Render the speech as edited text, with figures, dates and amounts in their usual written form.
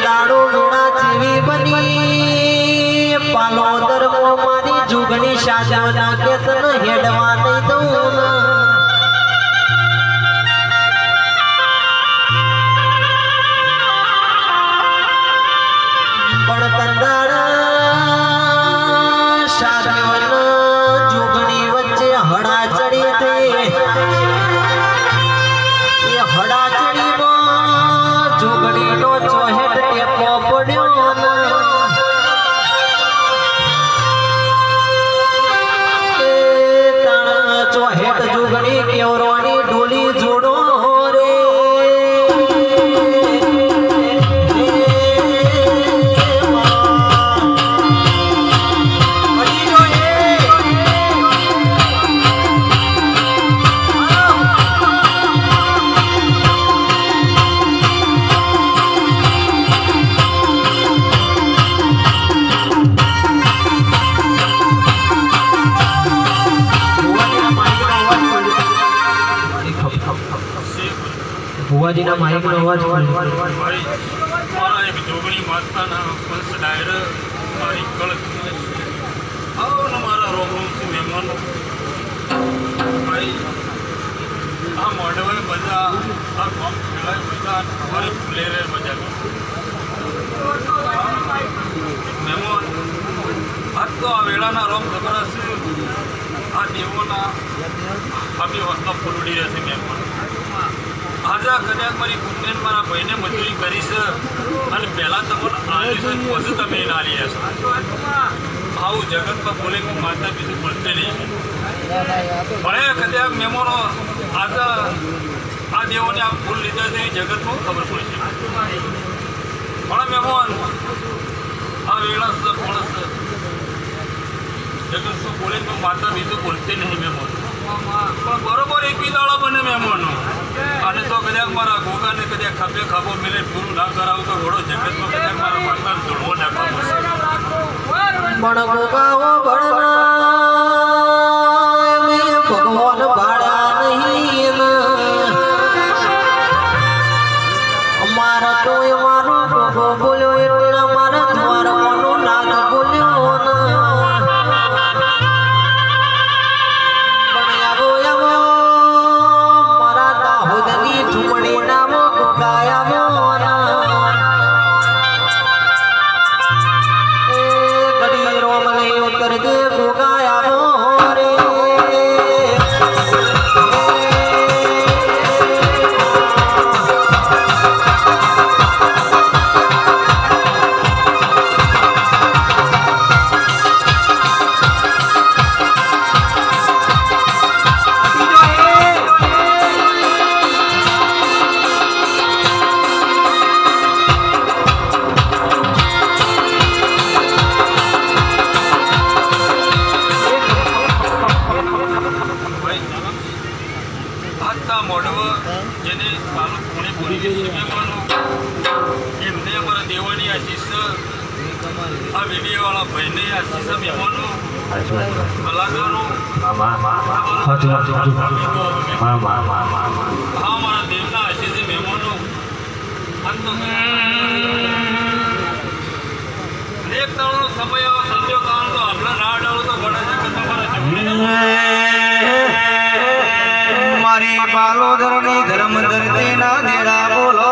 દાડો વેળા જેવી બની પાલોદર મારી જુગણી સાજાના કે તને હેડવા નહીં દઉં પણ તંદાડા સાધ્યોન જુગણી વચ્ચે હડા ચડી તે એ હડા ચડીમાં જુગણીનો ચોહેટ ટેકો પડ્યો ચોહેટ જુગણી કેવરોની ઢોલી જોડો રે ભુવાજીના માઇકનો અવાજ મારા એક જોગણી માતાના પલ્સ ડાયર મારી કળક આવો મારા રોમથી મહેમાનો ભાઈ આ મોડવે બધા આ કોમ ખેલાય બધા અમારે ફૂલે રે મજા મહેમાન આજ તો આ વેળાના રોમ ખબર હશે આ દેવોના આપણી વસ્તુ ફૂલડી રહેશે મહેમાન આજે કદાચ મારી કુંડેન મારા ભાઈને મજૂરી કરીશ અને પહેલાં તમને આલીશું પછી તમે એને આલી હશો આવું જગતમાં બોલે કે માતા બીજું બોલતે નહીં ભણે કદાચ મહેમાનો આજે આ દેવોને આ ફૂલ લીધા છે એ જગતમાં ખબર પડશે પણ મહેમાન આ વેળા માણસ જગતમાં બોલે તો માતા બીજું બોલતે નહીં મહેમાન પણ બરોબર એક દાડો બને મહેમાનો અને તો કદાચ મારા ગોગાને કદાચ ખભે ખાબો મિલે પૂરું ના કરાવું તો ઘોડો જગતમાં કદાચ મારા માતાને જોડવો નાખવા પડશે પણ ગોગાઓ ભણના મેં ભગવાન ભાડા નહીં અમારા તો એવાનો ગોગો બોલ્યો એટલે અમારા દ્વારવાનો નાથ બોલ્યો જેને સારું કોણે બોલી એમને અમારા દેવાની આશીષ આ વિડીયોવાળા ભાઈને આશીષ મહેમાનો કલાકારો અમારા દેવના આશીષ મહેમાનો એક તાળનો સમય સંજોગ તો આપણા ના ડાળો તો ઘણા છે કે તમારા મારી બાલોદરની ધર્મ ધરતીના દેરા બોલો